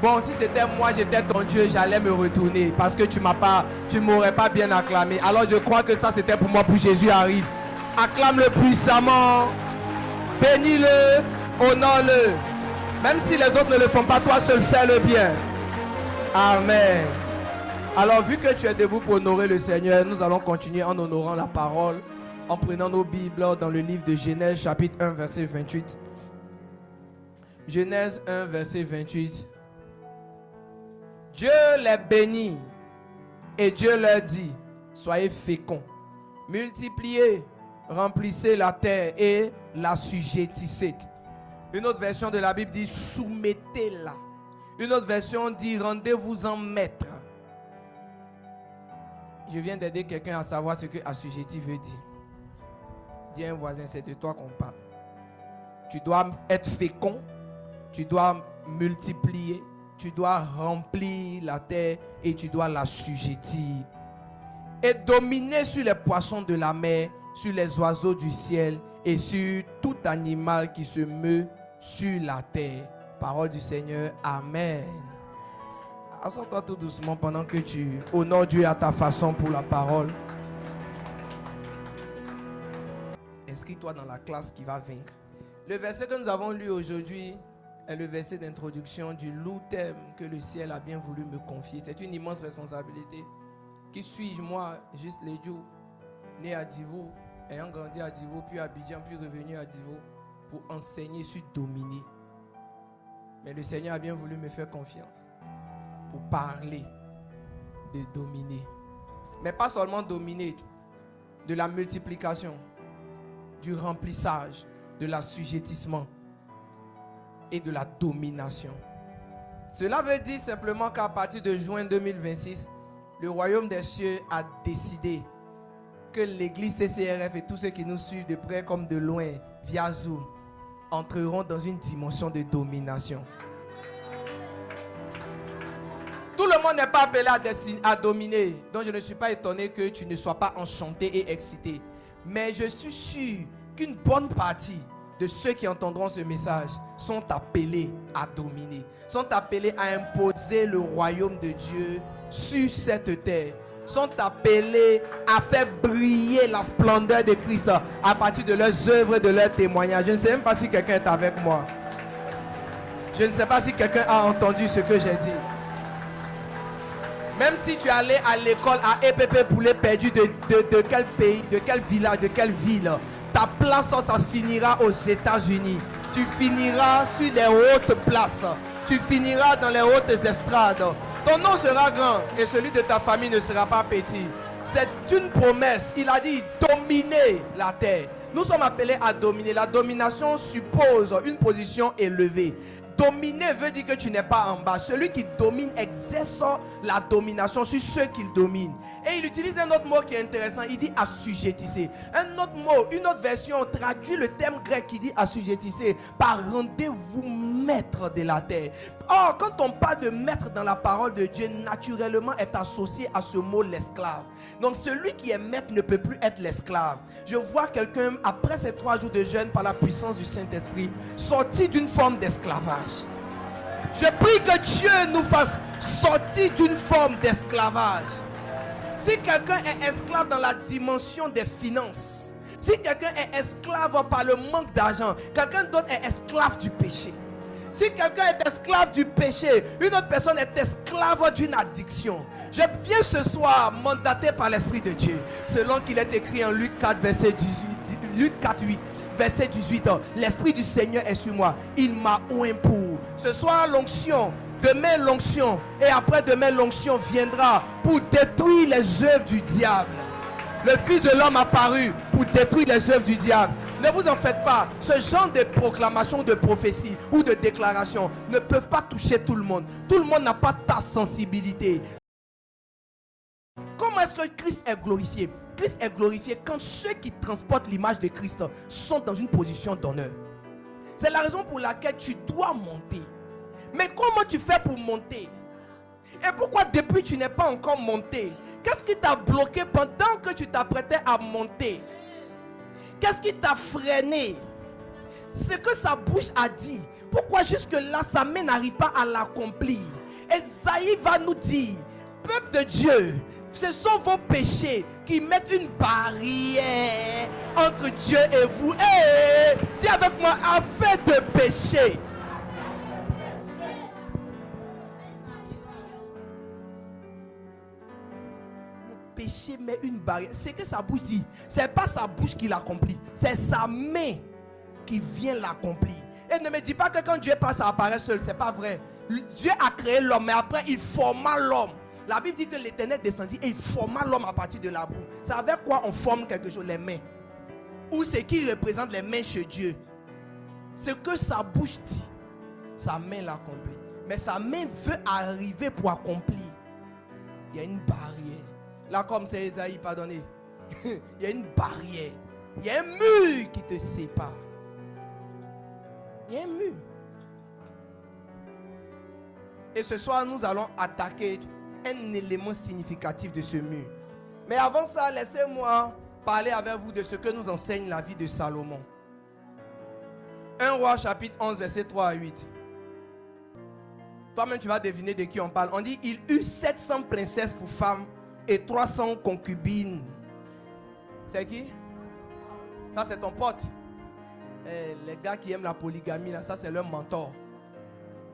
Bon, si c'était moi, j'étais ton Dieu, j'allais me retourner parce que tu m'aurais pas bien acclamé. Alors je crois que ça c'était pour moi, pour Jésus arrive. Acclame-le puissamment, bénis-le, honore-le. Même si les autres ne le font pas, toi seul fais-le bien. Amen. Alors vu que tu es debout pour honorer le Seigneur, nous allons continuer en honorant la parole, en prenant nos Bibles dans le livre de Genèse chapitre 1 verset 28. Genèse 1 verset 28. Dieu les bénit et Dieu leur dit, soyez féconds, multipliez, remplissez la terre et l'assujettissez. Une autre version de la Bible dit, soumettez-la. Une autre version dit, rendez-vous en maître. Je viens d'aider quelqu'un à savoir ce que assujetti veut dire. Dis à un voisin, c'est de toi qu'on parle. Tu dois être fécond, tu dois multiplier, tu dois remplir la terre et tu dois l'assujettir. Et dominer sur les poissons de la mer, sur les oiseaux du ciel et sur tout animal qui se meut sur la terre. Parole du Seigneur. Amen. Assois-toi tout doucement pendant que tu honores Dieu à ta façon pour la parole. Inscris-toi dans la classe qui va vaincre. Le verset que nous avons lu aujourd'hui est le verset d'introduction du lourd thème que le ciel a bien voulu me confier. C'est une immense responsabilité. Qui suis-je, moi, juste Lédio, né à Divo, ayant grandi à Divo, puis à Abidjan, puis revenu à Divo, pour enseigner sur dominer. Mais le Seigneur a bien voulu me faire confiance pour parler de dominer. Mais pas seulement dominer, de la multiplication, du remplissage, de l'assujettissement et de la domination. Cela veut dire simplement qu'à partir de juin 2026, le royaume des cieux a décidé que l'église CCRF et tous ceux qui nous suivent de près comme de loin via Zoom entreront dans une dimension de domination. Tout le monde n'est pas appelé à dominer, donc je ne suis pas étonné que tu ne sois pas enchanté et excité. Mais je suis sûr qu'une bonne partie de ceux qui entendront ce message sont appelés à dominer, sont appelés à imposer le royaume de Dieu sur cette terre, sont appelés à faire briller la splendeur de Christ à partir de leurs œuvres et de leurs témoignages. Je ne sais même pas si quelqu'un est avec moi. Je ne sais pas si quelqu'un a entendu ce que j'ai dit. Même si tu es allé à l'école à EPP Poulet Perdu de quel pays, de quel village, de quelle ville, ta place, ça finira aux États-Unis. Tu finiras sur les hautes places. Tu finiras dans les hautes estrades. Ton nom sera grand et celui de ta famille ne sera pas petit. C'est une promesse. Il a dit dominer la terre. Nous sommes appelés à dominer. La domination suppose une position élevée. Dominer veut dire que tu n'es pas en bas. Celui qui domine exerce la domination sur ceux qu'il domine. Et il utilise un autre mot qui est intéressant. Il dit assujettissez. Un autre mot, une autre version traduit le terme grec qui dit assujettissez par rendez-vous maître de la terre. Or, quand on parle de maître dans la parole de Dieu, naturellement est associé à ce mot l'esclave. Donc celui qui est maître ne peut plus être l'esclave. Je vois quelqu'un, après ces 3 jours de jeûne, par la puissance du Saint-Esprit, sorti d'une forme d'esclavage. Je prie que Dieu nous fasse sortir d'une forme d'esclavage. Si quelqu'un est esclave dans la dimension des finances, si quelqu'un est esclave par le manque d'argent, quelqu'un d'autre est esclave du péché. Si quelqu'un est esclave du péché, une autre personne est esclave d'une addiction. Je viens ce soir mandaté par l'Esprit de Dieu, selon qu'il est écrit en Luc 4, verset 18, Luc 4, 8, verset 18. L'Esprit du Seigneur est sur moi. Il m'a oint pour. Ce soir, l'onction. Demain, l'onction. Et après demain, l'onction viendra pour détruire les œuvres du diable. Le Fils de l'homme a apparu pour détruire les œuvres du diable. Ne vous en faites pas. Ce genre de proclamation, de prophétie ou de déclaration ne peuvent pas toucher tout le monde. Tout le monde n'a pas ta sensibilité. Comment est-ce que Christ est glorifié? Christ est glorifié quand ceux qui transportent l'image de Christ sont dans une position d'honneur. C'est la raison pour laquelle tu dois monter. Mais comment tu fais pour monter? Et pourquoi depuis tu n'es pas encore monté? Qu'est-ce qui t'a bloqué pendant que tu t'apprêtais à monter? Qu'est-ce qui t'a freiné? Ce que sa bouche a dit pourquoi jusque-là, sa main n'arrive pas à l'accomplir. Esaïe va nous dire, peuple de Dieu, ce sont vos péchés qui mettent une barrière entre Dieu et vous. Dis avec moi, afin de pécher. Le péché met une barrière. C'est que sa bouche dit. C'est pas sa bouche qui l'accomplit. C'est sa main qui vient l'accomplir. Et ne me dis pas que quand Dieu passe à apparaître seul. C'est pas vrai. Dieu a créé l'homme, mais après il forma l'homme. La Bible dit que l'Éternel descendit et il forma l'homme à partir de la boue. C'est avec quoi on forme quelque chose? Les mains. Ou ce qui représente les mains chez Dieu. Ce que sa bouche dit, sa main l'accomplit. Mais sa main veut arriver pour accomplir. Il y a une barrière. Là, comme c'est Esaïe, pardonnez. Il y a une barrière. Il y a un mur qui te sépare. Il y a un mur. Et ce soir, nous allons attaquer un élément significatif de ce mur. Mais avant ça, laissez-moi parler avec vous de ce que nous enseigne la vie de Salomon. 1 Roi chapitre 11 verset 3 à 8. Toi-même tu vas deviner de qui on parle. On dit il eut 700 princesses pour femmes et 300 concubines. C'est qui? Ça c'est ton pote. Les gars qui aiment la polygamie là, ça c'est leur mentor,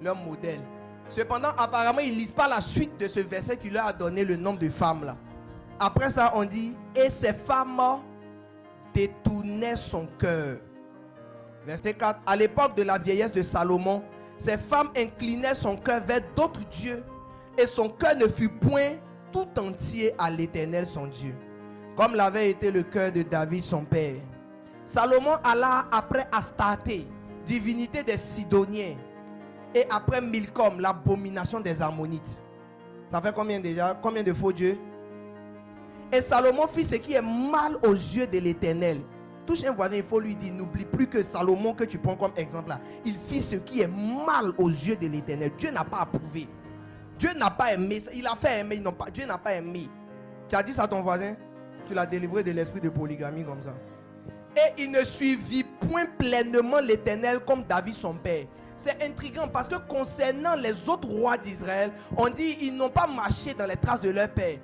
leur modèle. Cependant, apparemment, ils ne lisent pas la suite de ce verset qui leur a donné le nombre de femmes là. Après ça, on dit, et ces femmes détournaient son cœur. Verset 4, à l'époque de la vieillesse de Salomon, ces femmes inclinaient son cœur vers d'autres dieux, et son cœur ne fut point tout entier à l'Éternel son Dieu, comme l'avait été le cœur de David son père. Salomon alla après Astarté, divinité des Sidoniens, et après Milcom, l'abomination des Ammonites. Ça fait combien déjà? Combien de faux dieux? Et Salomon fit ce qui est mal aux yeux de l'Éternel. Touche un voisin, il faut lui dire, n'oublie plus que Salomon que tu prends comme exemple là, il fit ce qui est mal aux yeux de l'Éternel. Dieu n'a pas approuvé. Dieu n'a pas aimé. Il a fait aimer, Dieu n'a pas aimé. Tu as dit ça à ton voisin, tu l'as délivré de l'esprit de polygamie comme ça. Et il ne suivit point pleinement l'Éternel comme David son père. C'est intriguant parce que concernant les autres rois d'Israël, on dit ils n'ont pas marché dans les traces de leur père.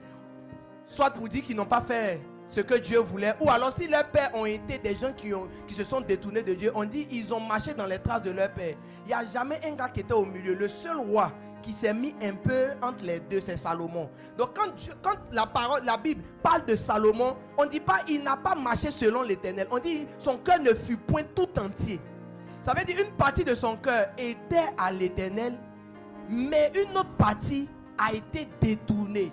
Soit pour dire qu'ils n'ont pas fait ce que Dieu voulait, ou alors si leurs pères ont été des gens qui se sont détournés de Dieu, on dit ils ont marché dans les traces de leur père. Il n'y a jamais un gars qui était au milieu. Le seul roi qui s'est mis un peu entre les deux, c'est Salomon. Donc quand la Bible parle de Salomon, on ne dit pas il n'a pas marché selon l'Éternel. On dit son cœur ne fut point tout entier. Ça veut dire une partie de son cœur était à l'Éternel, mais une autre partie a été détournée.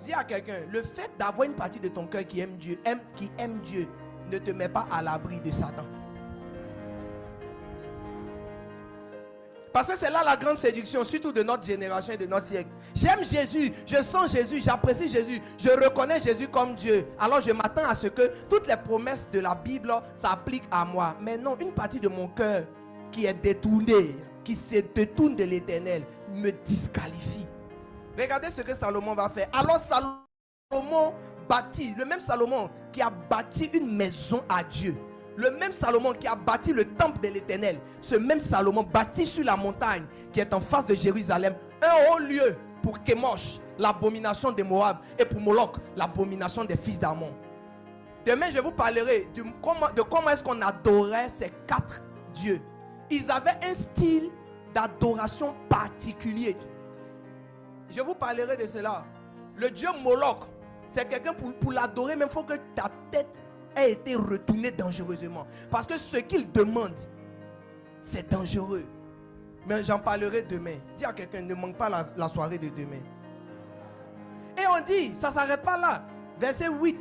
Dis à quelqu'un, le fait d'avoir une partie de ton cœur qui aime Dieu, ne te met pas à l'abri de Satan. Parce que c'est là la grande séduction, surtout de notre génération et de notre siècle. J'aime Jésus, je sens Jésus, j'apprécie Jésus, je reconnais Jésus comme Dieu. Alors je m'attends à ce que toutes les promesses de la Bible s'appliquent à moi. Mais non, une partie de mon cœur qui est détournée, qui se détourne de l'Éternel, me disqualifie. Regardez ce que Salomon va faire. Alors Salomon bâtit, le même Salomon qui a bâti une maison à Dieu. Le même Salomon qui a bâti le temple de l'Éternel, ce même Salomon bâtit sur la montagne qui est en face de Jérusalem un haut lieu pour Kémosh, l'abomination des Moab, et pour Moloch, l'abomination des fils d'Ammon. Demain, je vous parlerai de comment est-ce qu'on adorait ces quatre dieux. Ils avaient un style d'adoration particulier. Je vous parlerai de cela. Le dieu Moloch, c'est quelqu'un pour l'adorer, mais il faut que ta tête a été retourné dangereusement. Parce que ce qu'il demande, c'est dangereux. Mais j'en parlerai demain. Dis à quelqu'un, ne manque pas la soirée de demain. Et on dit, ça ne s'arrête pas là. Verset 8.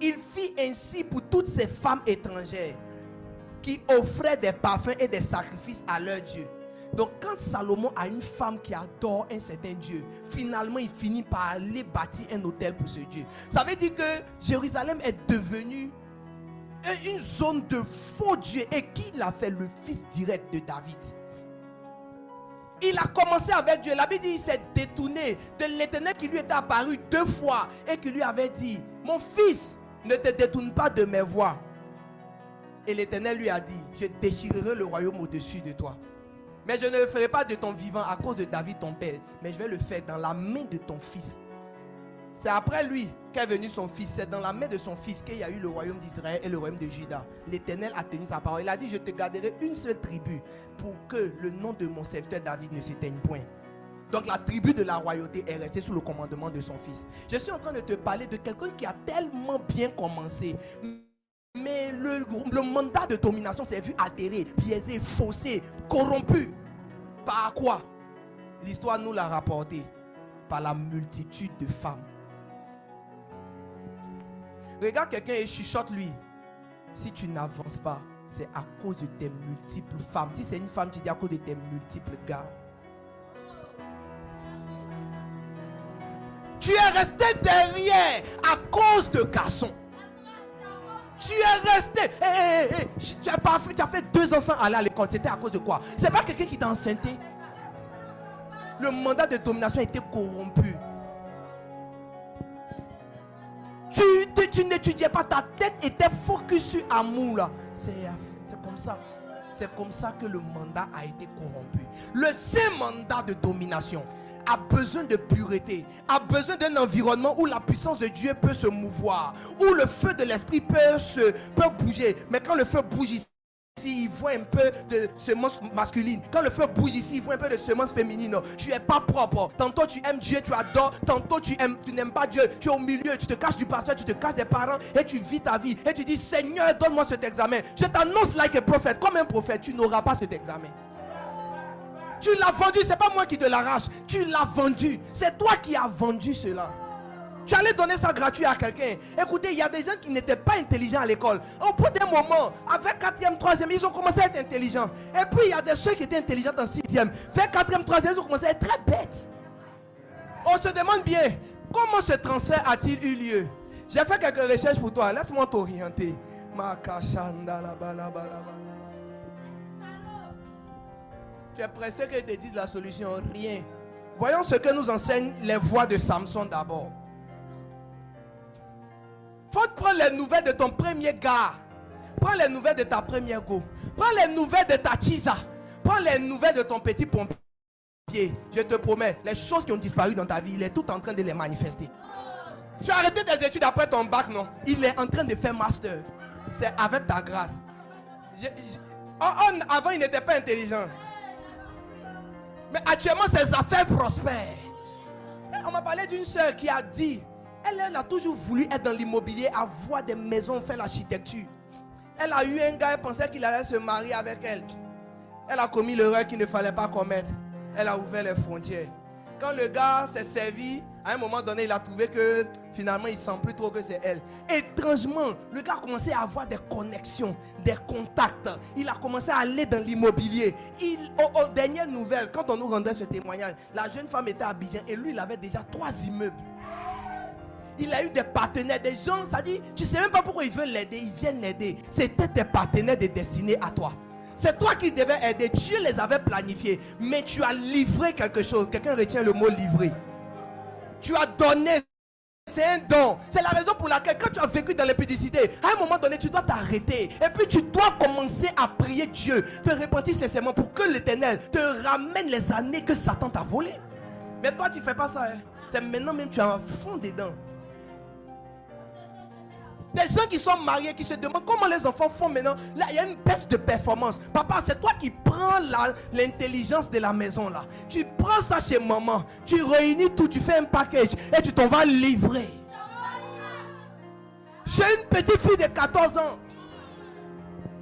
Il fit ainsi pour toutes ces femmes étrangères qui offraient des parfums et des sacrifices à leur Dieu. Donc quand Salomon a une femme qui adore un certain Dieu, finalement il finit par aller bâtir un autel pour ce Dieu. Ça veut dire que Jérusalem est devenue une zone de faux dieux. Et qui l'a fait? Le fils direct de David. Il a commencé avec Dieu. La Bible dit qu'il s'est détourné de l'Éternel qui lui était apparu 2 fois et qui lui avait dit, mon fils, ne te détourne pas de mes voies. Et l'Éternel lui a dit, je déchirerai le royaume au-dessus de toi. Mais je ne le ferai pas de ton vivant à cause de David ton père, mais je vais le faire dans la main de ton fils. C'est après lui qu'est venu son fils. C'est dans la main de son fils qu'il y a eu le royaume d'Israël et le royaume de Juda. L'Éternel a tenu sa parole. Il a dit, je te garderai une seule tribu pour que le nom de mon serviteur David ne s'éteigne point. Donc la tribu de la royauté est restée sous le commandement de son fils. Je suis en train de te parler de quelqu'un qui a tellement bien commencé. Mais le mandat de domination s'est vu altéré, biaisé, faussé, corrompu. Par quoi? L'histoire nous l'a rapporté. Par la multitude de femmes. Regarde quelqu'un et chuchote lui. Si tu n'avances pas, c'est à cause de tes multiples femmes. Si c'est une femme, tu dis à cause de tes multiples gars. Tu es resté derrière à cause de garçons. Tu es resté. Tu as fait 2 ans sans aller à l'école. C'était à cause de quoi? C'est pas quelqu'un qui t'a enceinté. Le mandat de domination a été corrompu. Tu n'étudiais pas, ta tête était focus sur amour là. C'est comme ça. C'est comme ça que le mandat a été corrompu. Le saint mandat de domination a besoin de pureté, a besoin d'un environnement où la puissance de Dieu peut se mouvoir, où le feu de l'esprit peut bouger. Mais quand le feu bouge ici, il voit un peu de semence masculine. Quand le feu bouge ici, il voit un peu de semence féminine. Tu n'es pas propre. Tantôt tu aimes Dieu, tu adores. Tantôt tu n'aimes pas Dieu. Tu es au milieu, tu te caches du pasteur, tu te caches des parents et tu vis ta vie. Et tu dis, Seigneur, donne-moi cet examen. Je t'annonce like a prophète. Comme un prophète, tu n'auras pas cet examen. Tu l'as vendu, c'est pas moi qui te l'arrache. Tu l'as vendu. C'est toi qui as vendu cela. Tu allais donner ça gratuit à quelqu'un. Écoutez, il y a des gens qui n'étaient pas intelligents à l'école. Au bout d'un moment, avec 4e, 3e, ils ont commencé à être intelligents. Et puis il y a des ceux qui étaient intelligents en 6e. Vers 4e, 3e, ils ont commencé à être très bêtes. On se demande bien, comment ce transfert a-t-il eu lieu? J'ai fait quelques recherches pour toi. Laisse-moi t'orienter. Tu es pressé qu'ils te disent la solution? Rien. Voyons ce que nous enseignent les voix de Samson d'abord. Faut prendre les nouvelles de ton premier gars. Prends les nouvelles de ta première go. Prends les nouvelles de ta chisa. Prends les nouvelles de ton petit pompier. Je te promets, les choses qui ont disparu dans ta vie, il est tout en train de les manifester. Tu as arrêté tes études après ton bac, non? Il est en train de faire master. C'est avec ta grâce. Avant, il n'était pas intelligent. Mais actuellement, ses affaires prospèrent. On m'a parlé d'une soeur qui a dit, elle a toujours voulu être dans l'immobilier, avoir des maisons, faire l'architecture. Elle a eu un gars, elle pensait qu'il allait se marier avec elle. Elle a commis l'erreur qu'il ne fallait pas commettre. Elle a ouvert les frontières. Quand le gars s'est servi, à un moment donné, il a trouvé que finalement, il ne sent plus trop que c'est elle. Étrangement, le gars a commencé à avoir des connexions, des contacts. Il a commencé à aller dans l'immobilier. Aux dernières nouvelles, quand on nous rendait ce témoignage, la jeune femme était à Abidjan et lui, il avait déjà 3 immeubles. Il a eu des partenaires, des gens, ça dit, tu ne sais même pas pourquoi ils veulent l'aider, ils viennent l'aider. C'était des partenaires destinés à toi. C'est toi qui devais aider. Dieu les avait planifiés. Mais tu as livré quelque chose. Quelqu'un retient le mot livrer. Tu as donné. C'est un don. C'est la raison pour laquelle quand tu as vécu dans l'impudicité, à un moment donné, tu dois t'arrêter. Et puis tu dois commencer à prier Dieu. Te repentir sincèrement pour que l'Éternel te ramène les années que Satan t'a volées. Mais toi, tu ne fais pas ça. Hein. C'est maintenant même tu es en fond dedans. Des gens qui sont mariés, qui se demandent comment les enfants font maintenant. Là, il y a une baisse de performance. Papa, c'est toi qui prends l'intelligence de la maison là. Tu prends ça chez maman. Tu réunis tout, tu fais un package et tu t'en vas livrer. J'ai une petite fille de 14 ans.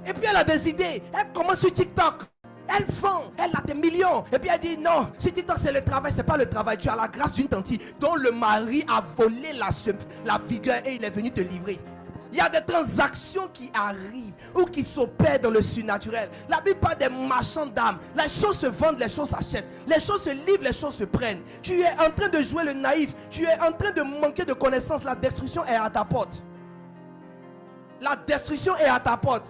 Et puis elle a des idées. Elle commence sur TikTok. Elle vend, elle a des millions. Et puis elle dit non, si TikTok c'est le travail, c'est pas le travail. Tu as la grâce d'une tante dont le mari a volé la vigueur et il est venu te livrer. Il y a des transactions qui arrivent ou qui s'opèrent dans le surnaturel. La Bible parle des marchands d'âmes. Les choses se vendent, les choses s'achètent. Les choses se livrent, les choses se prennent. Tu es en train de jouer le naïf. Tu es en train de manquer de connaissances. La destruction est à ta porte. La destruction est à ta porte.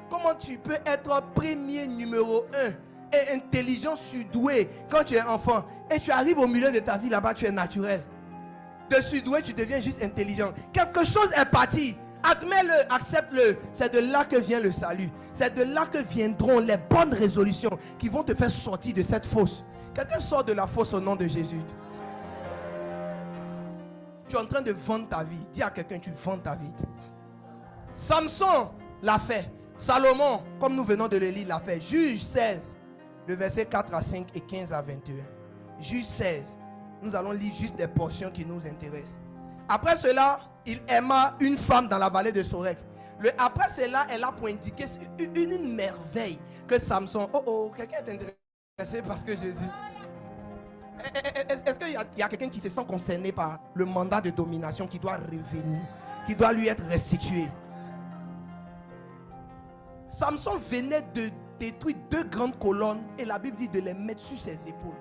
Comment tu peux être premier numéro 1 et intelligent, surdoué quand tu es enfant et tu arrives au milieu de ta vie là-bas, tu es naturel. De surdoué, tu deviens juste intelligent. Quelque chose est parti Admets-le, accepte-le. C'est de là que vient le salut. C'est de là que viendront les bonnes résolutions qui vont te faire sortir de cette fosse. Quelqu'un sort de la fosse au nom de Jésus. Tu es en train de vendre ta vie. Dis à quelqu'un, tu vends ta vie. Samson l'a fait. Salomon, comme nous venons de le lire, l'a fait. Juge 16, le verset 4 à 5 et 15 à 21. Juge 16. Nous allons lire juste des portions qui nous intéressent. Après cela, il aima une femme dans la vallée de Sorek. Après cela, elle a pour indiquer une merveille que Samson... quelqu'un est intéressé par ce que je dis? Est-ce qu'il y a quelqu'un qui se sent concerné par le mandat de domination qui doit revenir, qui doit lui être restitué? Samson venait de détruire 2 grandes colonnes et la Bible dit de les mettre sur ses épaules.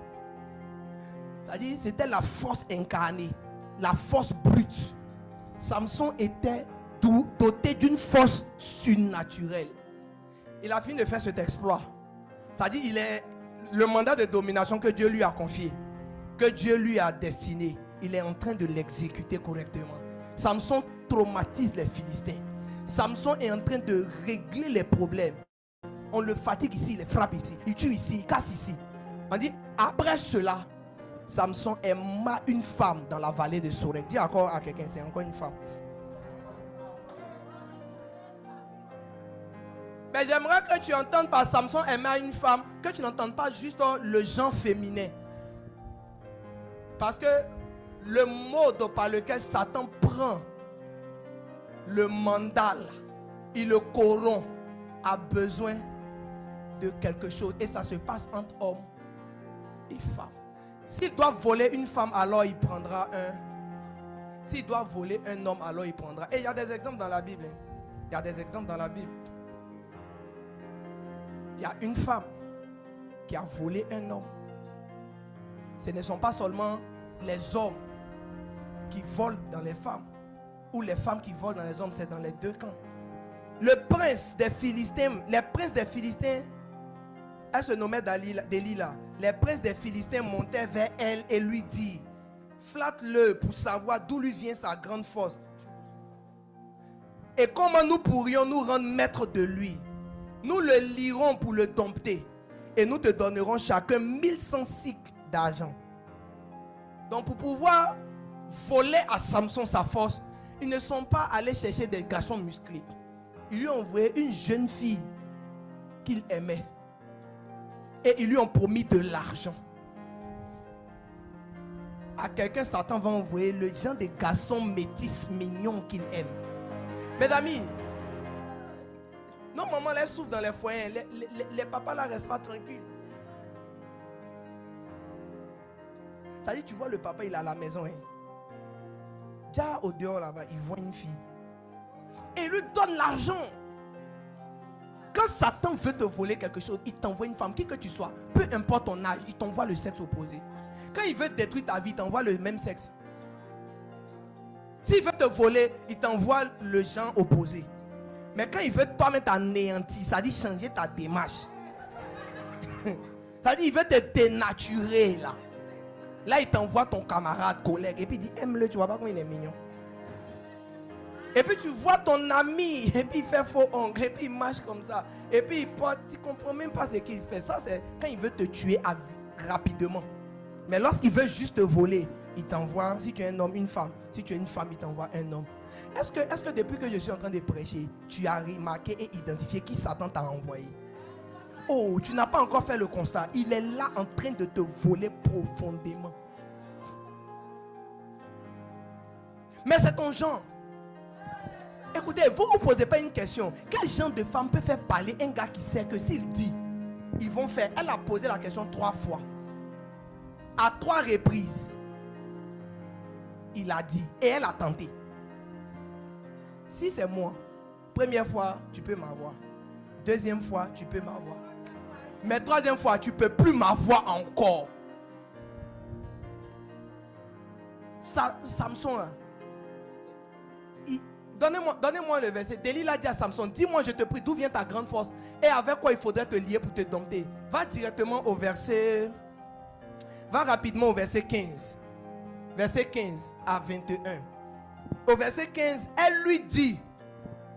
C'est-à-dire, c'était la force incarnée, la force brute. Samson était doté d'une force surnaturelle. Il a fini de faire cet exploit. C'est-à-dire, il est le mandat de domination que Dieu lui a confié, que Dieu lui a destiné. Il est en train de l'exécuter correctement. Samson traumatise les Philistins. Samson est en train de régler les problèmes. On le fatigue ici, il les frappe ici, il tue ici, il casse ici. On dit, après cela, Samson aima une femme dans la vallée de Sorek. Dis encore à quelqu'un, c'est encore une femme. Mais j'aimerais que tu entendes par Samson aima une femme, que tu n'entendes pas juste le genre féminin. Parce que le mode par lequel Satan prend le mandat, il le corrompt, a besoin de quelque chose. Et ça se passe entre hommes et femmes. S'il doit voler une femme, alors il prendra un. S'il doit voler un homme, alors il prendra. Et il y a des exemples dans la Bible. Il y a des exemples dans la Bible. Il y a une femme qui a volé un homme. Ce ne sont pas seulement les hommes qui volent dans les femmes, ou les femmes qui volent dans les hommes, c'est dans les 2 camps. Le prince des Philistins, les princes des Philistins, elle se nommait Delilah. Les princes des Philistins montaient vers elle et lui dirent, flatte-le pour savoir d'où lui vient sa grande force. Et comment nous pourrions nous rendre maîtres de lui? Nous le lirons pour le dompter. Et nous te donnerons chacun 1100 cycles d'argent. Donc pour pouvoir voler à Samson sa force, ils ne sont pas allés chercher des garçons musclés. Ils lui ont envoyé une jeune fille qu'il aimait. Et ils lui ont promis de l'argent. À quelqu'un, Satan va envoyer le genre de garçon métis mignon qu'il aime. Mes amis, nos mamans les souffrent dans les foyers. Les papas là restent pas tranquilles. Ça dit, tu vois le papa, il est à la maison. Déjà au dehors là-bas, il voit une fille. Et il lui donne l'argent. Quand Satan veut te voler quelque chose, il t'envoie une femme, qui que tu sois, peu importe ton âge, il t'envoie le sexe opposé. Quand il veut détruire ta vie, il t'envoie le même sexe. S'il veut te voler, il t'envoie le genre opposé. Mais quand il veut toi-même t'anéantir, ça dit changer ta démarche. Ça dit il veut te dénaturer là. Là, il t'envoie ton camarade, collègue, et puis il dit aime-le, tu vois pas comment il est mignon. Et puis tu vois ton ami, et puis il fait faux ongle, et puis il marche comme ça. Et puis il porte, tu ne comprends même pas ce qu'il fait. Ça, c'est quand il veut te tuer rapidement. Mais lorsqu'il veut juste te voler, il t'envoie, si tu es un homme, une femme. Si tu es une femme, il t'envoie un homme. Est-ce que depuis que je suis en train de prêcher, tu as remarqué et identifié qui Satan t'a envoyé? Oh, tu n'as pas encore fait le constat. Il est là en train de te voler profondément. Mais c'est ton genre. Écoutez, vous ne vous posez pas une question. Quel genre de femme peut faire parler un gars qui sait que s'il dit, ils vont faire. Elle a posé la question 3 fois. À 3 reprises, il a dit. Et elle a tenté. Si c'est moi, première fois, tu peux m'avoir. Deuxième fois, tu peux m'avoir. Mais troisième fois, tu ne peux plus m'avoir encore. Samson, là. Donnez-moi le verset. Delilah dit à Samson, dis-moi, je te prie, d'où vient ta grande force et avec quoi il faudrait te lier pour te dompter. Va directement au verset. Va rapidement au verset 15. Verset 15 à 21. Au verset 15, elle lui dit,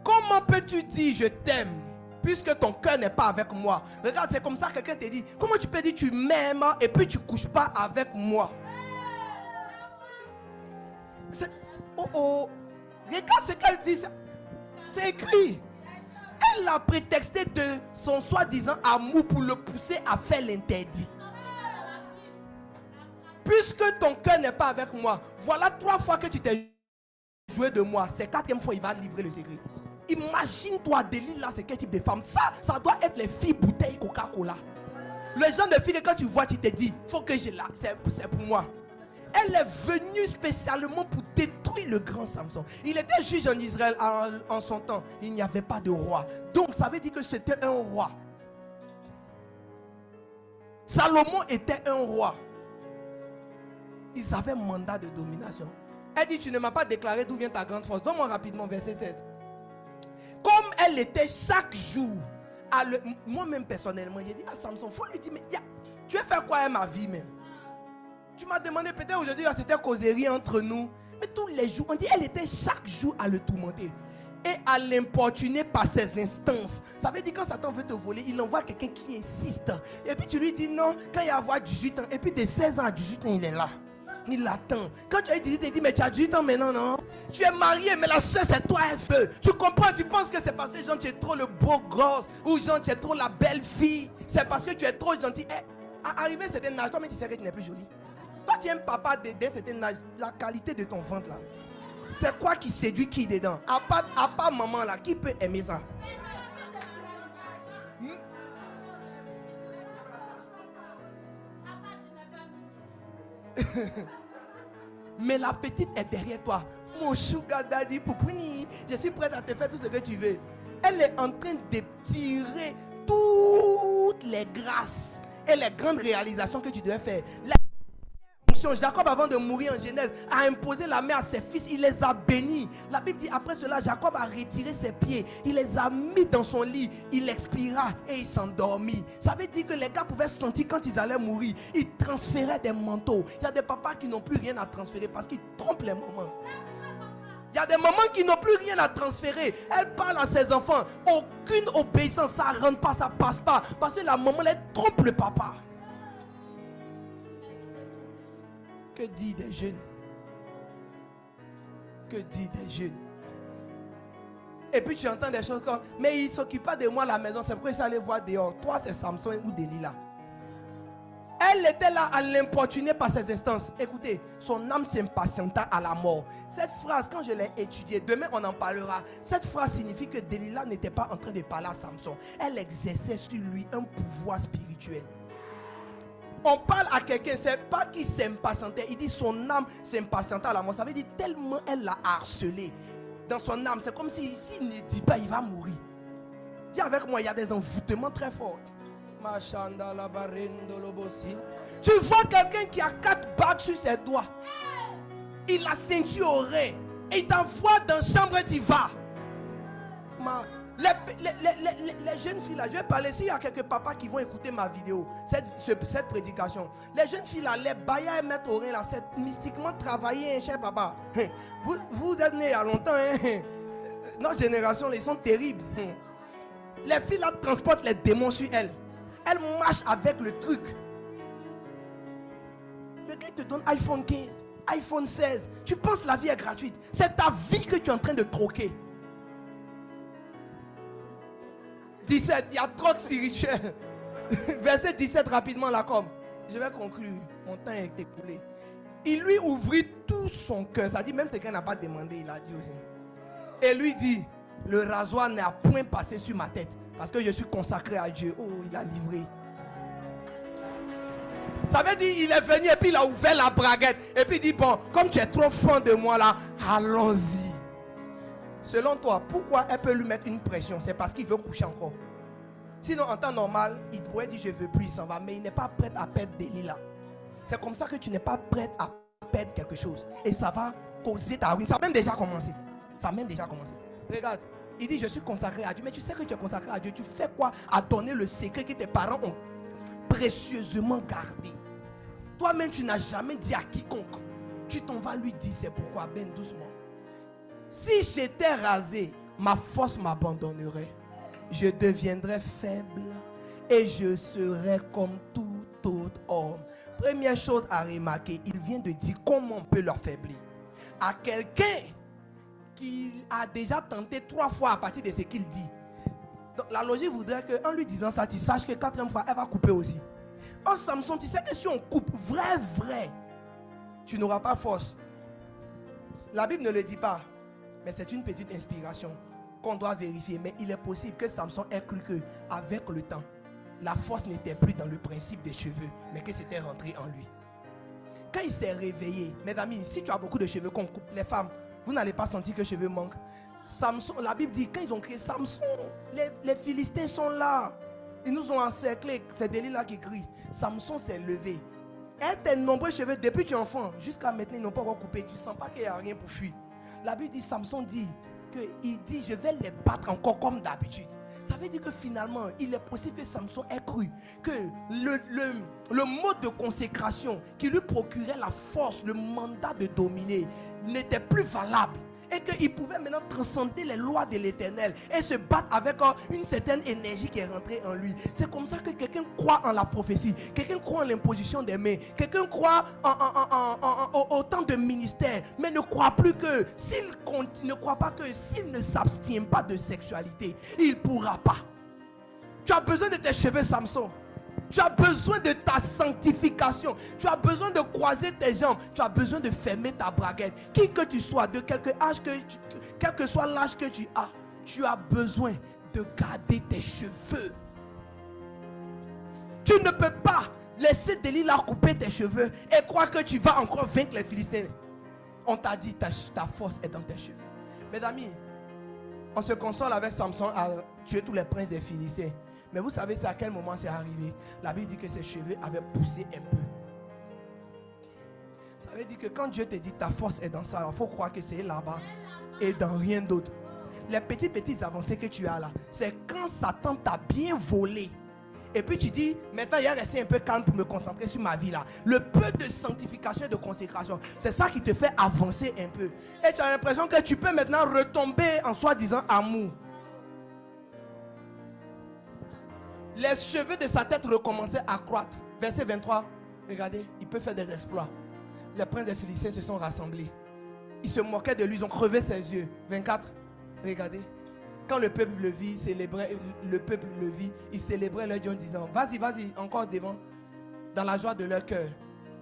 Comment peux-tu dire je t'aime puisque ton cœur n'est pas avec moi? Regarde, c'est comme ça que quelqu'un te dit, comment tu peux dire tu m'aimes et puis tu ne couches pas avec moi? Regarde ce qu'elle dit. C'est écrit. Elle a prétexté de son soi-disant amour pour le pousser à faire l'interdit. Puisque ton cœur n'est pas avec moi, voilà 3 fois que tu t'es joué de moi. C'est 4e fois il va livrer le secret. Imagine-toi, Delilah, c'est quel type de femme? Ça doit être les filles bouteilles Coca-Cola. Le genre de fille que quand tu vois, tu te dis, faut que j'ai là, c'est pour moi. Elle est venue spécialement pour détruire le grand Samson. Il était juge en Israël en son temps. Il n'y avait pas de roi. Donc ça veut dire que c'était un roi. Salomon était un roi. Ils avaient un mandat de domination. Elle dit, tu ne m'as pas déclaré d'où vient ta grande force. Donne-moi rapidement verset 16. Comme elle était chaque jour, moi-même personnellement, j'ai dit à Samson, il faut lui dire, mais tu veux faire quoi à ma vie même? Tu m'as demandé, peut-être aujourd'hui, c'était causerie entre nous. Mais tous les jours, on dit, elle était chaque jour à le tourmenter. Et à l'importuner par ses instances. Ça veut dire quand Satan veut te voler, il envoie quelqu'un qui insiste. Et puis tu lui dis non, quand il va avoir 18 ans. Et puis de 16 ans à 18 ans, il est là. Il l'attend. Quand tu as 18 ans, il dit, mais tu as 18 ans maintenant, non? Tu es marié, mais la soeur, c'est toi, elle veut. Tu comprends, tu penses que c'est parce que genre, tu es trop le beau gosse. Ou genre, tu es trop la belle fille. C'est parce que tu es trop gentil. À arriver à un certain âge, toi-même, tu sais que tu n'es plus jolie. Toi, tu aimes papa d'un certain âge. La qualité de ton ventre, là. C'est quoi qui séduit qui dedans? À part maman, là, qui peut aimer ça? Mais la petite est derrière toi. Mon sugar daddy, poupouni, je suis prête à te faire tout ce que tu veux. Elle est en train de tirer toutes les grâces et les grandes réalisations que tu devais faire. Jacob, avant de mourir en Genèse, a imposé la main à ses fils. Il les a bénis. La Bible dit, après cela, Jacob a retiré ses pieds. Il les a mis dans son lit. Il expira et il s'endormit. Ça veut dire que les gars pouvaient sentir quand ils allaient mourir. Ils transféraient des manteaux. Il y a des papas qui n'ont plus rien à transférer parce qu'ils trompent les mamans. Il y a des mamans qui n'ont plus rien à transférer. Elles parlent à ses enfants. Aucune obéissance, ça ne rentre pas, ça ne passe pas. Parce que la maman, elle trompe le papa. Que dit des jeunes? Que dit des jeunes? Et puis tu entends des choses comme, mais il ne s'occupe pas de moi à la maison, c'est pourquoi il s'allait voir dehors. Toi, c'est Samson ou Delilah. Elle était là à l'importuner par ses instances. Écoutez, son âme s'impatienta à la mort. Cette phrase, quand je l'ai étudiée, demain on en parlera. Cette phrase signifie que Delilah n'était pas en train de parler à Samson. Elle exerçait sur lui un pouvoir spirituel. On parle à quelqu'un, c'est pas qu'il s'impatientait. Il dit son âme s'impatienta à la mort. Ça veut dire tellement elle l'a harcelé. Dans son âme, c'est comme s'il ne dit pas, il va mourir. Dis avec moi, il y a des envoûtements très forts. Tu vois quelqu'un qui a 4 bagues sur ses doigts. Il a ceinture au rein. Et il t'envoie dans la chambre et tu vas. Les jeunes filles là, je vais parler, s'il y a quelques papas qui vont écouter ma vidéo, cette prédication, les jeunes filles là, les baillards mettent au rein là, c'est mystiquement travaillé, cher papa. Vous êtes nés il y a longtemps, hein? Notre génération, ils sont terribles. Les filles là transportent les démons sur elles. Elles marchent avec le truc. Le gars te donne iPhone 15, iPhone 16. Tu penses la vie est gratuite. C'est ta vie que tu es en train de troquer. 17, il y a trop spirituel. Verset 17 rapidement là comme. Je vais conclure. Mon temps est écoulé. Il lui ouvrit tout son cœur. Ça dit même ce qu'elle n'a pas demandé, il a dit aussi. Et lui dit, le rasoir n'a point passé sur ma tête. Parce que je suis consacré à Dieu. Oh, il a livré. Ça veut dire il est venu et puis il a ouvert la braguette. Et puis il dit, bon, comme tu es trop fond de moi là, allons-y. Selon toi, pourquoi elle peut lui mettre une pression? C'est parce qu'il veut coucher encore. Sinon, en temps normal, il pourrait dire je ne veux plus, il s'en va. Mais il n'est pas prêt à perdre Delilah. C'est comme ça que tu n'es pas prêt à perdre quelque chose. Et ça va causer ta ruine. Ça a même déjà commencé. Ça a même déjà commencé. Regarde, il dit je suis consacré à Dieu. Mais tu sais que tu es consacré à Dieu. Tu fais quoi à donner le secret que tes parents ont précieusement gardé? Toi-même, tu n'as jamais dit à quiconque. Tu t'en vas lui dire c'est pourquoi. Ben doucement. Si j'étais rasé ma force m'abandonnerait. Je deviendrai faible et je serai comme tout autre homme. Première chose à remarquer, il vient de dire comment on peut leur faiblir. À quelqu'un qui a déjà tenté 3 fois à partir de ce qu'il dit. Donc, la logique voudrait qu'en lui disant ça, tu saches que 4e fois, elle va couper aussi. En Samson, tu sais que si on coupe vrai, tu n'auras pas force. La Bible ne le dit pas, mais c'est une petite inspiration qu'on doit vérifier. Mais il est possible que Samson ait cru qu'avec le temps, la force n'était plus dans le principe des cheveux, mais que c'était rentré en lui. Quand il s'est réveillé, mes amis, si tu as beaucoup de cheveux qu'on coupe, les femmes, vous n'allez pas sentir que les cheveux manquent. Samson, la Bible dit, quand ils ont créé Samson, les Philistins sont là. Ils nous ont encerclés, c'est Delilah qui crie. Samson s'est levé. Et tes nombreux cheveux, depuis que tu es enfant, jusqu'à maintenant, ils n'ont pas encore coupé. Tu ne sens pas qu'il n'y a rien pour fuir. La Bible dit, Samson dit, je vais les battre encore comme d'habitude. Ça veut dire que finalement, il est possible que Samson ait cru que le mode de consécration qui lui procurait la force, le mandat de dominer, n'était plus valable. Et qu'il pouvait maintenant transcender les lois de l'Éternel et se battre avec une certaine énergie qui est rentrée en lui. C'est comme ça que quelqu'un croit en la prophétie, quelqu'un croit en l'imposition des mains, quelqu'un croit au temps de ministère, mais ne croit plus que s'il ne s'abstient pas de sexualité, il ne pourra pas. Tu as besoin de tes cheveux, Samson. Tu as besoin de ta sanctification. Tu as besoin de croiser tes jambes. Tu as besoin de fermer ta braguette. Qui que tu sois, de quelque âge quel que soit l'âge que tu as besoin de garder tes cheveux. Tu ne peux pas laisser Delilah couper tes cheveux et croire que tu vas encore vaincre les Philistins. On t'a dit ta force est dans tes cheveux. Mes amis, on se console avec Samson à tuer tous les princes des Philistins. Mais vous savez c'est à quel moment c'est arrivé? La Bible dit que ses cheveux avaient poussé un peu. Ça veut dire que quand Dieu te dit ta force est dans ça, il faut croire que c'est là-bas et dans rien d'autre. Les petites avancées que tu as là, c'est quand Satan t'a bien volé. Et puis tu dis, maintenant il y a resté un peu calme pour me concentrer sur ma vie là. Le peu de sanctification et de consécration, c'est ça qui te fait avancer un peu. Et tu as l'impression que tu peux maintenant retomber en soi-disant amour. Les cheveux de sa tête recommençaient à croître. Verset 23, regardez, il peut faire des exploits. Les princes des Philistins se sont rassemblés. Ils se moquaient de lui, ils ont crevé ses yeux. 24, regardez. Quand le peuple le vit, ils célébraient leur Dieu en disant, vas-y, encore devant, dans la joie de leur cœur.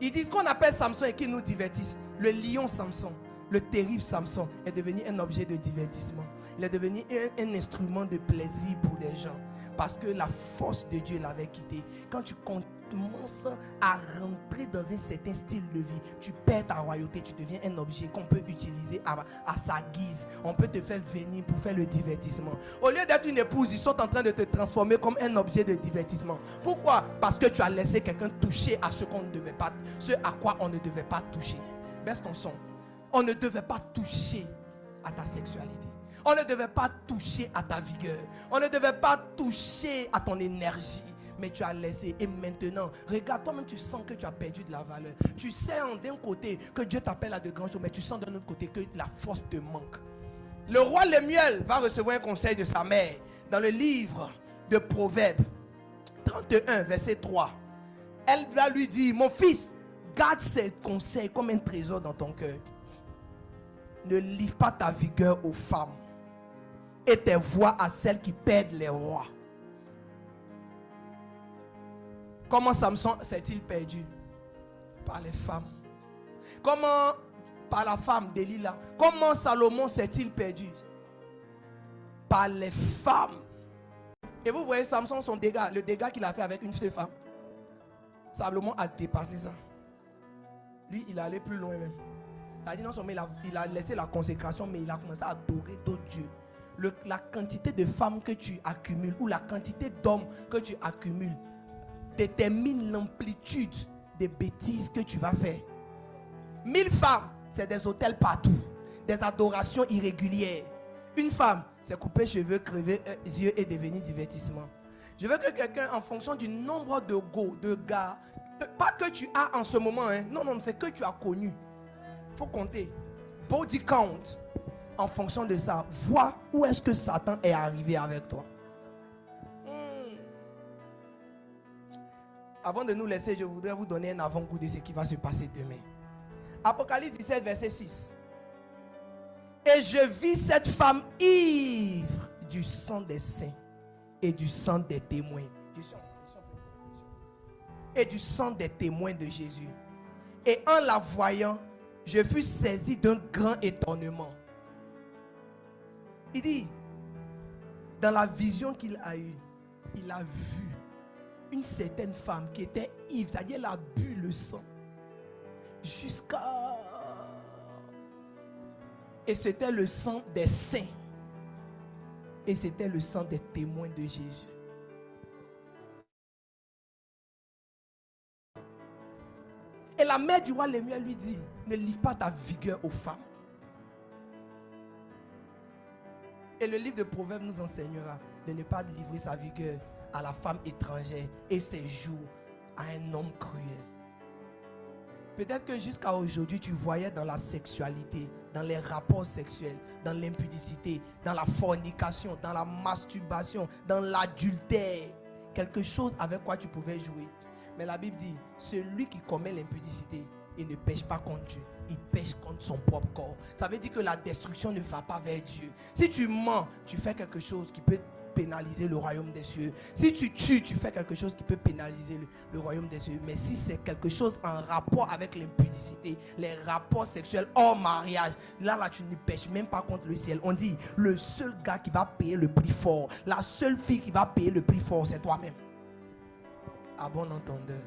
Ils disent qu'on appelle Samson et qui nous divertissent. Le lion Samson, le terrible Samson est devenu un objet de divertissement. Il est devenu un instrument de plaisir pour des gens. Parce que la force de Dieu l'avait quitté. Quand tu commences à rentrer dans un certain style de vie, tu perds ta royauté, tu deviens un objet qu'on peut utiliser à sa guise. On peut te faire venir pour faire le divertissement. Au lieu d'être une épouse, ils sont en train de te transformer comme un objet de divertissement. Pourquoi? Parce que tu as laissé quelqu'un toucher à ce qu'on ne devait pas, ce à quoi on ne devait pas toucher. Baisse ton son. On ne devait pas toucher à ta sexualité. On ne devait pas toucher à ta vigueur. On ne devait pas toucher à ton énergie. Mais tu as laissé. Et maintenant, regarde, toi-même, tu sens que tu as perdu de la valeur. Tu sais d'un côté que Dieu t'appelle à de grands jours, mais tu sens d'un autre côté que la force te manque. Le roi Lemuel va recevoir un conseil de sa mère dans le livre de Proverbes 31, verset 3. Elle va lui dire, mon fils, garde ces conseils comme un trésor dans ton cœur. Ne livre pas ta vigueur aux femmes et tes voix à celles qui perdent les rois. Comment Samson s'est-il perdu? Par les femmes. Comment par la femme Delilah? Comment Salomon s'est-il perdu? Par les femmes. Et vous voyez Samson, son dégât, le dégât qu'il a fait avec une seule femme. Salomon a dépassé ça. Lui, il est allé plus loin même. Il a dit non seulement il a laissé la consécration, mais il a commencé à adorer d'autres dieux. La quantité de femmes que tu accumules ou la quantité d'hommes que tu accumules détermine l'amplitude des bêtises que tu vas faire. 1000 femmes, c'est des hôtels partout, des adorations irrégulières. Une femme, c'est couper cheveux, crever yeux et devenir divertissement. Je veux que quelqu'un, en fonction du nombre de go, de gars, pas que tu as en ce moment, hein, non, c'est que tu as connu. Il faut compter. Body count. En fonction de ça, vois où est-ce que Satan est arrivé avec toi. Avant de nous laisser, je voudrais vous donner un avant-goût de ce qui va se passer demain. Apocalypse 17, verset 6. Et je vis cette femme ivre du sang des saints et du sang des témoins. Et du sang des témoins de Jésus. Et en la voyant, je fus saisi d'un grand étonnement. Il dit, dans la vision qu'il a eue, il a vu une certaine femme qui était ivre, c'est-à-dire elle a bu le sang jusqu'à... Et c'était le sang des saints. Et c'était le sang des témoins de Jésus. Et la mère du roi Lémuel lui dit, ne livre pas ta vigueur aux femmes. Et le livre de Proverbes nous enseignera de ne pas livrer sa vigueur à la femme étrangère et ses jours à un homme cruel. Peut-être que jusqu'à aujourd'hui, tu voyais dans la sexualité, dans les rapports sexuels, dans l'impudicité, dans la fornication, dans la masturbation, dans l'adultère, quelque chose avec quoi tu pouvais jouer. Mais la Bible dit, celui qui commet l'impudicité, il ne pêche pas contre Dieu, il pêche contre son propre corps. Ça veut dire que la destruction ne va pas vers Dieu. Si tu mens, tu fais quelque chose qui peut pénaliser le royaume des cieux. Si tu tues, tu fais quelque chose qui peut pénaliser le royaume des cieux. Mais si c'est quelque chose en rapport avec l'impudicité, les rapports sexuels hors mariage, là tu ne pêches même pas contre le ciel. On dit, le seul gars qui va payer le prix fort, la seule fille qui va payer le prix fort, c'est toi-même. À bon entendeur.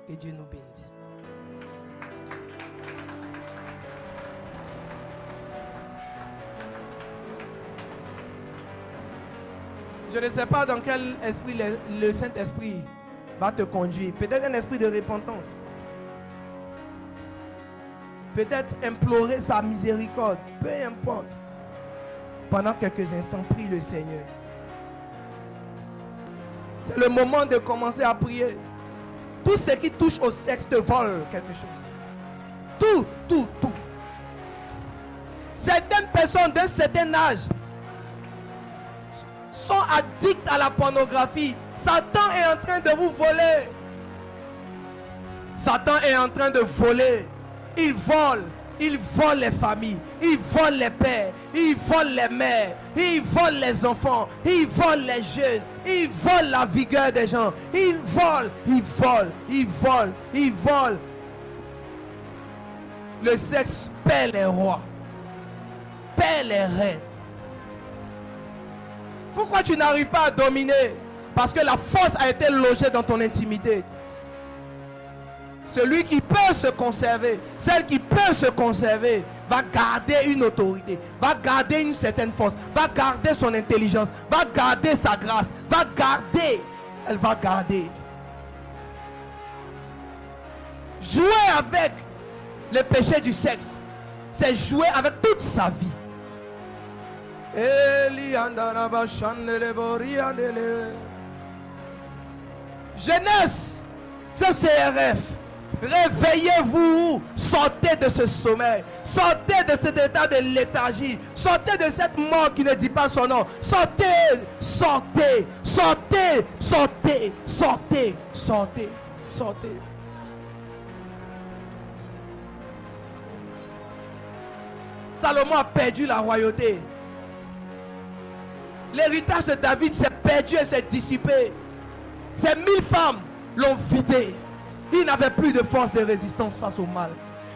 Que Dieu nous bénisse. Je ne sais pas dans quel esprit le Saint-Esprit va te conduire. Peut-être un esprit de repentance. Peut-être implorer sa miséricorde. Peu importe. Pendant quelques instants, prie le Seigneur. C'est le moment de commencer à prier. Tout ce qui touche au sexe te vole quelque chose. Tout. Certaines personnes d'un certain âge sont addicts à la pornographie. Satan est en train de vous voler. Satan est en train de voler. Il vole les familles, il vole les pères, il vole les mères, il vole les enfants, il vole les jeunes, il vole la vigueur des gens, il vole. Le sexe perd les rois, perd les reines. Pourquoi tu n'arrives pas à dominer? Parce que la force a été logée dans ton intimité. Celui qui peut se conserver, celle qui peut se conserver, va garder une autorité, va garder une certaine force, va garder son intelligence, va garder sa grâce, elle va garder. Jouer avec le péché du sexe, c'est jouer avec toute sa vie. Jeunesse, CCRF, réveillez-vous, sortez de ce sommeil, sortez de cet état de léthargie, sortez de cette mort qui ne dit pas son nom, sortez. Salomon a perdu la royauté. L'héritage de David s'est perdu et s'est dissipé. Ces 1000 femmes l'ont vidé. Il n'avait plus de force de résistance face au mal.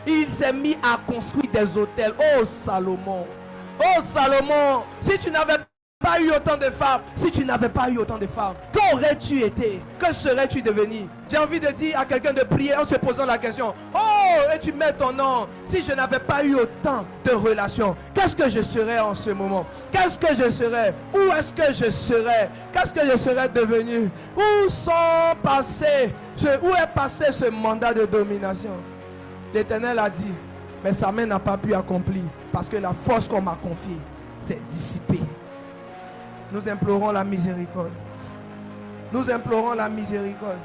Il s'est mis à construire des hôtels. Oh Salomon, si tu n'avais pas eu autant de femmes, qu'aurais-tu été? Que serais-tu devenu? J'ai envie de dire à quelqu'un de prier en se posant la question, oh, et tu mets ton nom. Si je n'avais pas eu autant de relations, qu'est-ce que je serais en ce moment? Qu'est-ce que je serais? Où est-ce que je serais? Qu'est-ce que je serais devenu? Où est passé ce mandat de domination? L'Éternel a dit, mais sa main n'a pas pu accomplir parce que la force qu'on m'a confiée s'est dissipée. Nous implorons la miséricorde. Nous implorons la miséricorde.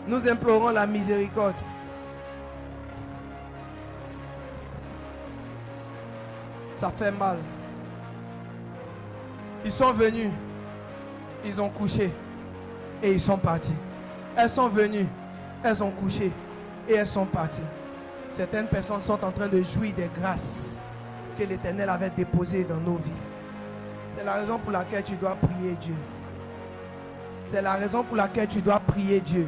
Nous implorons la miséricorde. Ça fait mal. Ils sont venus. Ils ont couché. Et ils sont partis. Elles sont venues. Elles ont couché. Et elles sont parties. Certaines personnes sont en train de jouir des grâces que l'Éternel avait déposées dans nos vies. C'est la raison pour laquelle tu dois prier Dieu. C'est la raison pour laquelle tu dois prier Dieu.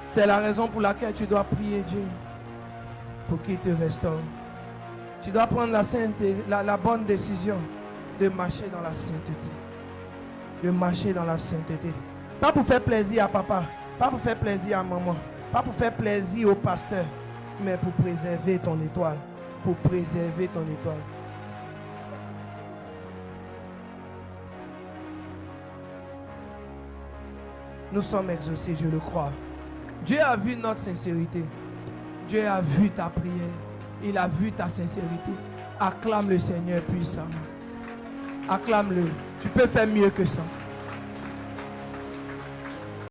C'est la raison pour laquelle tu dois prier Dieu. Pour qu'il te restaure. Tu dois prendre la bonne décision de marcher dans la sainteté. De marcher dans la sainteté. Pas pour faire plaisir à papa. Pas pour faire plaisir à maman. Pas pour faire plaisir au pasteur. Mais pour préserver ton étoile. Pour préserver ton étoile. Nous sommes exaucés, je le crois. Dieu a vu notre sincérité. Dieu a vu ta prière. Il a vu ta sincérité. Acclame le Seigneur puissamment. Acclame-le. Tu peux faire mieux que ça.